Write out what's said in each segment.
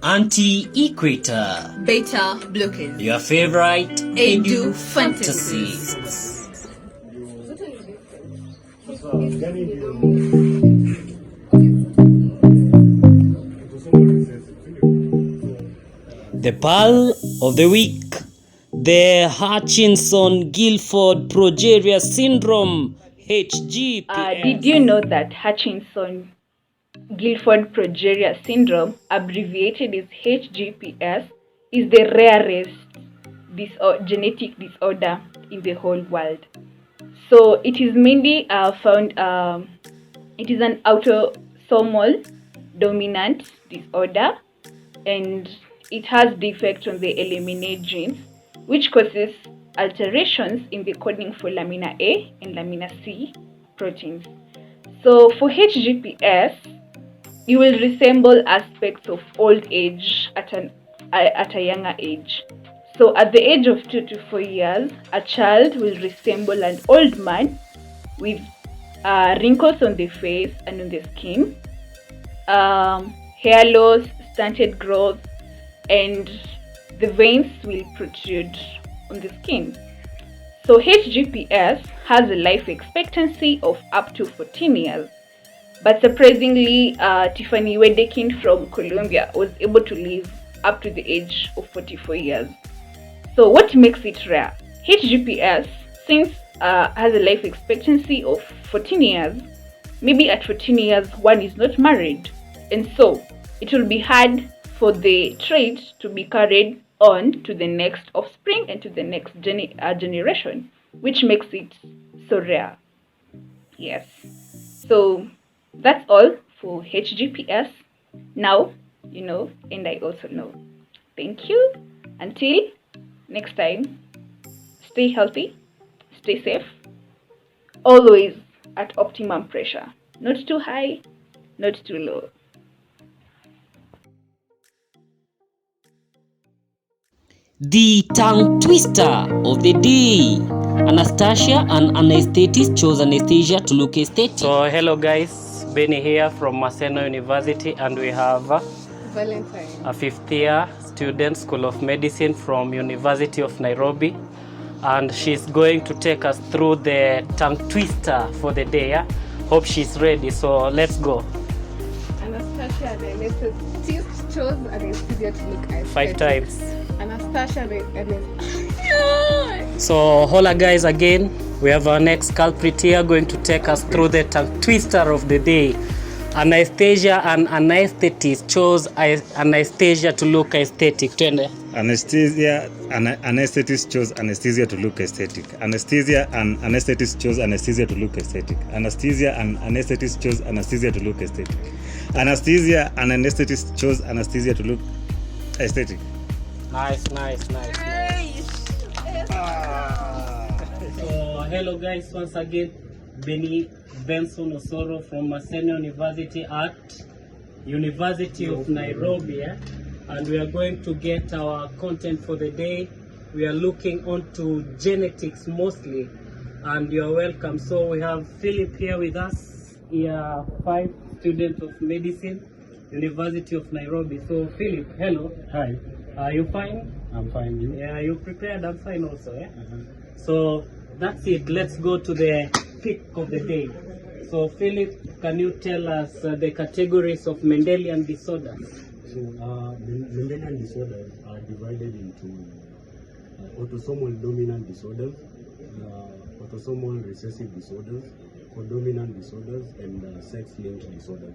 Anti-Equator, Betablockers, your favorite Edu fantasies. The Pearl of the Week, the Hutchinson-Gilford progeria syndrome, HGPS. Did you know that Hutchinson-Gilford progeria syndrome, abbreviated as HGPS, is the rarest genetic disorder in the whole world? So it is mainly found, it is an autosomal dominant disorder, and it has defects on the LMNA genes, which causes alterations in the coding for lamina A and lamina C proteins. So for HGPS, you will resemble aspects of old age at a younger age. So at the age of 2 to 4 years, a child will resemble an old man with wrinkles on the face and on the skin, hair loss, stunted growth, and the veins will protrude on the skin. So HGPS has a life expectancy of up to 14 years. But surprisingly, Tiffany Wedekind from Colombia was able to live up to the age of 44 years. So what makes it rare? HGPS, since has a life expectancy of 14 years, maybe at 14 years one is not married, and so it will be hard for the trait to be carried on to the next offspring and to the next generation, which makes it so rare. Yes. So that's all for HGPS. Now you know, and I also know. Thank you. Until next time, stay healthy, stay safe, always at optimum pressure. Not too high, not too low. The tongue twister of the day. Anastasia and anesthetist chose anesthesia to look aesthetic. So hello guys, Benny here from Maseno University, and we have Valentine, a 5th year student, School of Medicine from University of Nairobi, and she's going to take us through the tongue twister for the day. Yeah? Hope she's ready, so let's go. Anastasia, the anesthetist, chose anesthesia to look aesthetic. 5 times. Anastasia, So hola guys, again we have our next culprit here going to take us through the tongue twister of the day. Anastasia and anesthetist chose anesthesia to look aesthetic. Twende. Anesthetist chose anesthesia to look aesthetic. Anesthesia and anesthetist chose anesthesia to look aesthetic. Anesthesia and anesthetist chose anesthesia to look aesthetic. Anesthesia and anesthetist chose anesthesia to look aesthetic. Nice. So hello guys, once again, Benny Benson Osoro from Maseno University at University of Nairobi, and we are going to get our content for the day. We are looking onto genetics mostly, and you are welcome. So we have Philip here with us, here 5 student of medicine, University of Nairobi. So Philip, hello. Hi. Are you fine? I'm fine. You? Yeah, you prepared? I'm fine also. Yeah. So that's it. Let's go to the pick of the day. So Philip, can you tell us the categories of Mendelian disorders? So Mendelian disorders are divided into autosomal dominant disorders, autosomal recessive disorders, codominant disorders, and sex-linked disorders.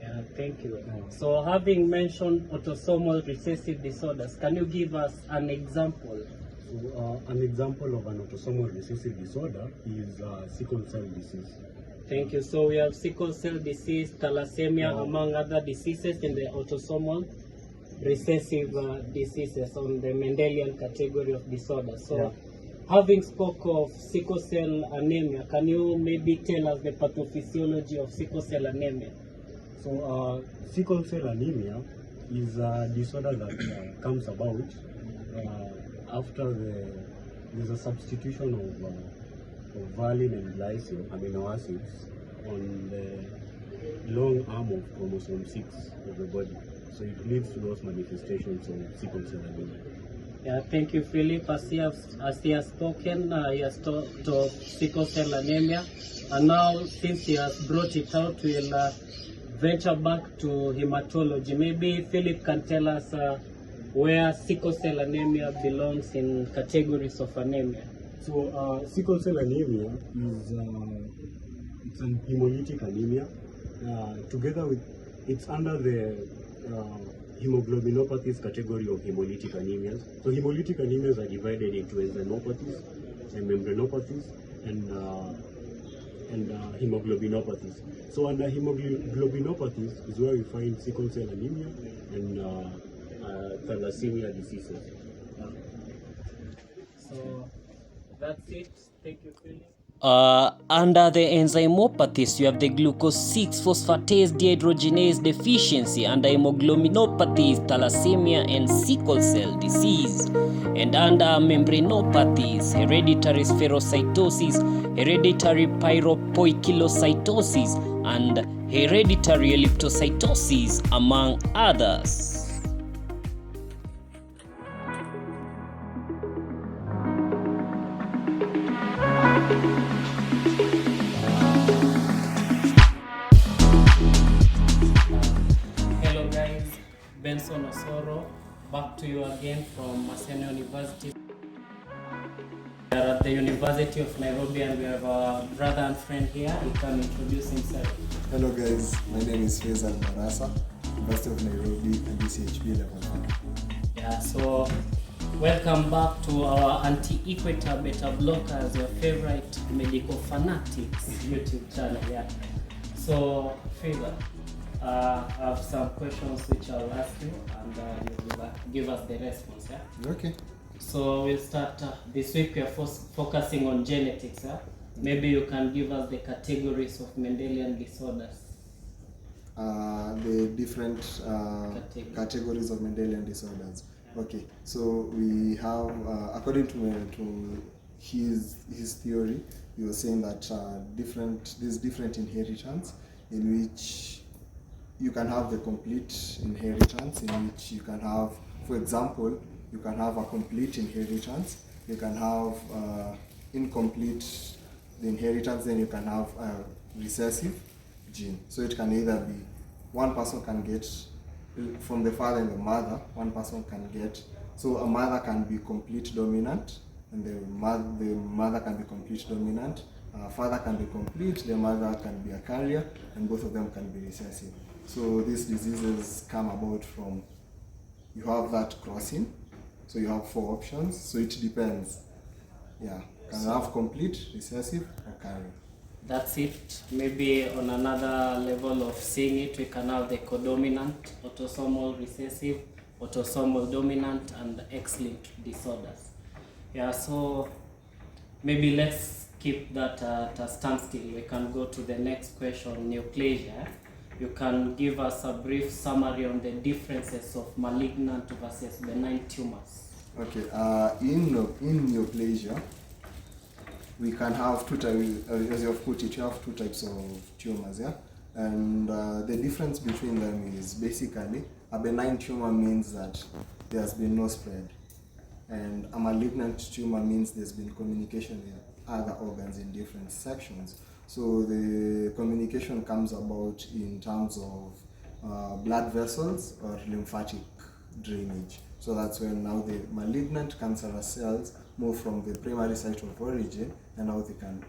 Yeah, thank you. So having mentioned autosomal recessive disorders, can you give us an example? So an example of an autosomal recessive disorder is sickle cell disease. Thank you. So we have sickle cell disease, thalassemia, among other diseases in the autosomal recessive diseases on the Mendelian category of disorders. So having spoke of sickle cell anemia, can you maybe tell us the pathophysiology of sickle cell anemia? So sickle cell anemia is a disorder that comes about after there's a substitution of valine and glycine amino acids on the long arm of chromosome 6 of the body. So it leads to those manifestations of sickle cell anemia. Yeah, thank you, Philip. As he has spoken, he has talked of sickle cell anemia, and now since he has brought it out, we'll venture back to hematology. Maybe Philip can tell us where sickle cell anemia belongs in categories of anemia. So sickle cell anemia is it's an hemolytic anemia. Together with, it's under the hemoglobinopathies category of hemolytic anemias. So hemolytic anemias are divided into enzymopathies and membranopathies and hemoglobinopathies. So under hemoglobinopathies is where we find sickle cell anemia and thalassemia diseases. So that's it. Thank you, Philip. Under the enzymopathies, you have the glucose 6-phosphatase dehydrogenase deficiency. Under hemoglobinopathies, thalassemia and sickle cell disease. And under membranopathies, hereditary spherocytosis, hereditary pyropoikilocytosis, and hereditary elliptocytosis, among others. Hello guys, Benson Osoro, back to you again from Maseno University. We are at the University of Nairobi and we have our brother and friend here. He can introduce himself. Hello guys, my name is Faisal Barasa, University of Nairobi and HGPS level 1. Yeah, so welcome back to our anti-equator Betablockers, your favorite medical fanatics YouTube channel. Yeah. So Faisal, I have some questions which I'll ask you and you will give us the response. Yeah. Okay. So we'll start this week. We are focusing on genetics. Maybe you can give us the categories of Mendelian disorders. The different categories of Mendelian disorders. Okay, so we have, according to his theory, he was saying that there's different inheritance in which you can have the complete inheritance, in which you can have, for example, you can have a complete inheritance, you can have incomplete the inheritance, then you can have a recessive gene. So it can either be one person can get from the father and the mother, one person can get, so a mother can be complete dominant and the mother can be complete dominant, father can be complete, the mother can be a carrier, and both of them can be recessive. So these diseases come about from, you have that crossing, so you have 4 options, so it depends. Yeah, can have complete, recessive, or carrier. That's it. Maybe on another level of seeing it, we can have the codominant, autosomal recessive, autosomal dominant, and X-linked disorders. Yeah, so maybe let's keep that at a standstill. We can go to the next question, neoplasia. You can give us a brief summary on the differences of malignant versus benign tumors. Okay, in neoplasia, we can have two types, as you have put it, you have 2 types of tumors, yeah? And the difference between them is basically, a benign tumor means that there has been no spread. And a malignant tumor means there's been communication with other organs in different sections. So the communication comes about in terms of blood vessels or lymphatic drainage. So that's when now the malignant cancerous cells move from the primary site of origin and now they can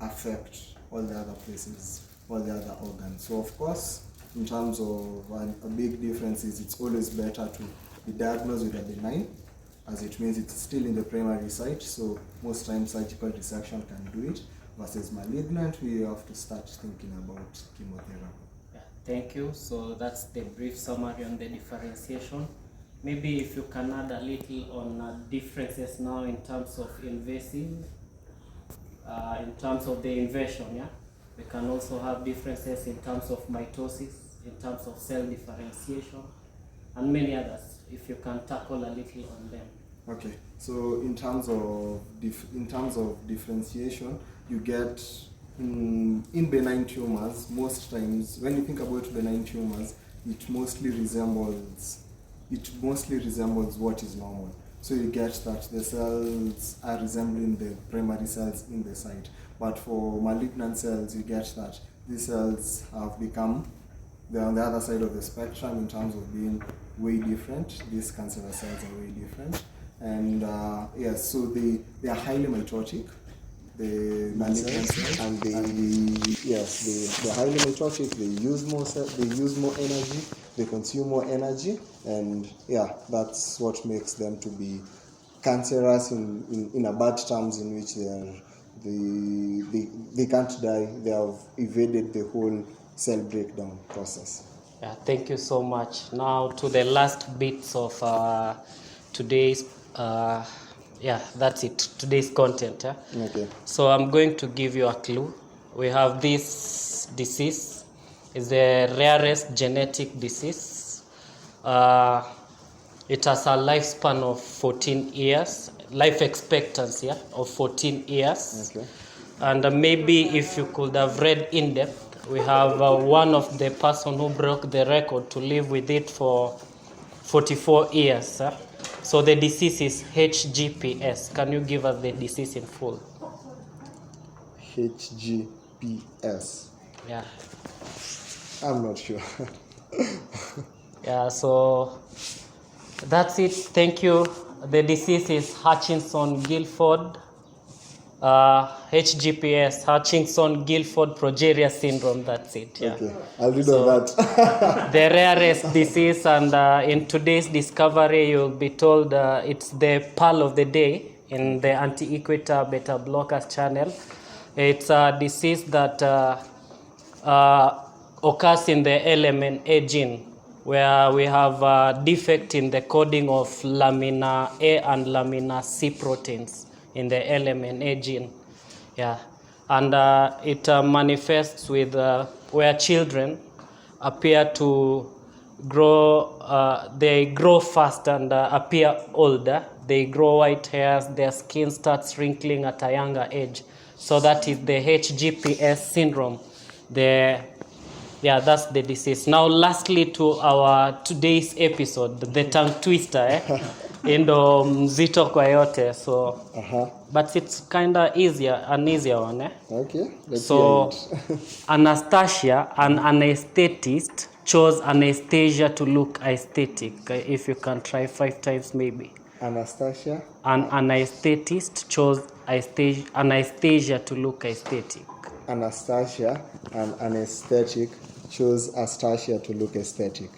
affect all the other places, all the other organs. So of course, in terms of a big difference is it's always better to be diagnosed with a benign, as it means it's still in the primary site, so most times surgical resection can do it, versus malignant, we have to start thinking about chemotherapy. Yeah, thank you. So that's the brief summary on the differentiation. Maybe if you can add a little on differences now in terms of invasive, in terms of the invasion, yeah? We can also have differences in terms of mitosis, in terms of cell differentiation, and many others, if you can tackle a little on them. Okay, so in terms of differentiation, you get in benign tumors, most times when you think about benign tumors, it mostly resembles what is normal. So you get that the cells are resembling the primary cells in the site. But for malignant cells, you get that these cells have become, they're on the other side of the spectrum in terms of being way different. These cancerous cells are way different. And yes, so they are highly mitotic, the malignant cells, and they're highly mitotic. They use more energy, they consume more energy, and yeah, that's what makes them to be cancerous in a bad terms, in which they can't die. They have evaded the whole cell breakdown process. Yeah, thank you so much. Now to the last bits of today's that's it. Today's content. Yeah? Okay. So I'm going to give you a clue. We have this disease. It's the rarest genetic disease. It has a lifespan of 14 years, life expectancy of 14 years. Okay. And maybe if you could have read in depth, we have one of the person who broke the record to live with it for 44 years. So the disease is HGPS. Can you give us the disease in full? HGPS. Yeah. I'm not sure. Yeah, so that's it. Thank you. The disease is Hutchinson-Gilford. HGPS, Hutchinson-Gilford progeria syndrome. That's it. Yeah. Okay, I'll read on that. The rarest disease, and in today's discovery, you'll be told it's the pearl of the day in the anti-equator Betablockers channel. It's a disease that occurs in the element A gene, where we have a defect in the coding of lamina A and lamina C proteins in the element A gene. Yeah. And it manifests with where children appear to grow, they grow fast and appear older. They grow white hairs, their skin starts wrinkling at a younger age. So that is the HGPS syndrome. That's the disease. Now, lastly, to our today's episode, the tongue twister, ndo mzito kwa yote. So, but it's kind of an easier one. Okay. So, Anastasia, an anesthetist, chose anesthesia to look aesthetic. If you can try 5 times, maybe. Anastasia. An anesthetist chose anesthesia to look aesthetic. Anastasia, an anesthetic, chose Astasia to look aesthetic.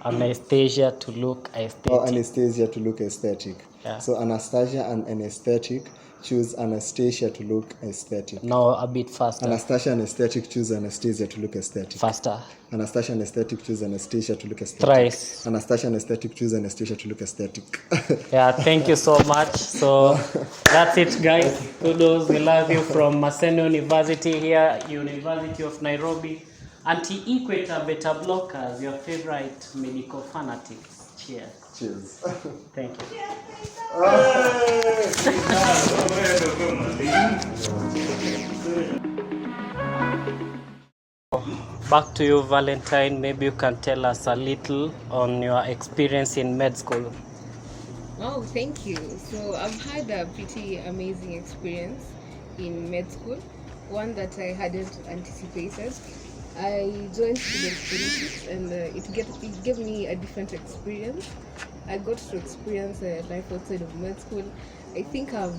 Anesthesia to look aesthetic. Oh, anesthesia to look aesthetic. Yeah. So Anastasia, an anesthetic, choose Anastasia to look aesthetic. No, a bit faster. Anastasia anesthetic, choose Anastasia to look aesthetic. Faster. Anastasia anesthetic, choose Anastasia to look aesthetic. Thrice. Anastasia anesthetic, choose Anastasia to look aesthetic. Yeah, thank you so much. So that's it, guys. Kudos, we love you from Maseno University here, University of Nairobi. Anti-equator Betablockers, your favorite medical fanatics. Cheers. Cheers. Thank you. Back to you, Valentine. Maybe you can tell us a little on your experience in med school. Oh, thank you. So I've had a pretty amazing experience in med school, one that I hadn't anticipated. I joined student politics, and it gave me a different experience. I got to experience life outside of med school. I think I've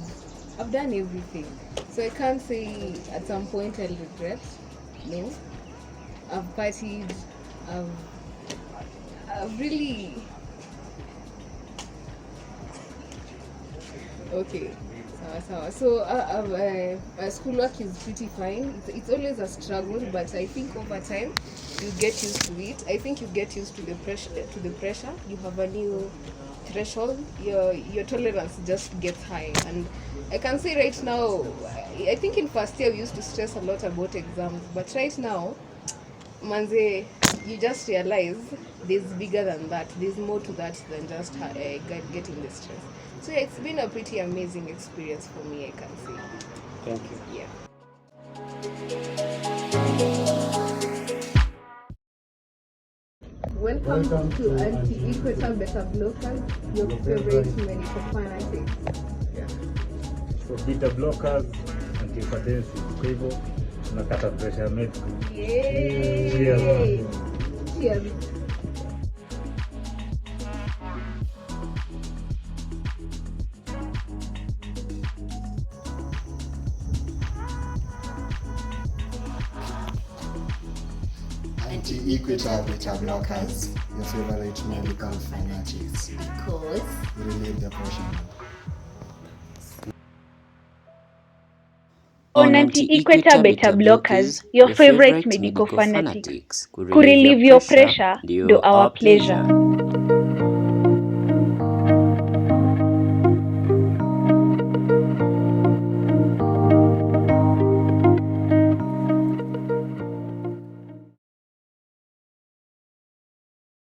done everything, so I can't say at some point I'll regret. No, I've partied. I've really okay. So schoolwork is pretty fine. It's always a struggle, but I think over time you get used to it. I think you get used to the pressure. You have a new threshold. Your tolerance just gets high. And I can say right now, I think in first year we used to stress a lot about exams, but right now, manze, you just realize there's bigger than that. There's more to that than just getting the stress. So yeah, it's been a pretty amazing experience for me, I can say. Thank you. Yeah. Welcome Welcome to Anti-Equator Betablockers, your favorite medical fanatics. Yeah. So Betablockers, antihypertensive. Kwa hivyo tunakata pressure ya medical. Yay! Cheers. Cheers. Anti-Equator Betablockers, your favorite medical fanatics. Because We relieve the pressure. On Anti-Equator Betablockers, your favorite medical fanatics. Kurelieve your pressure, do our pleasure.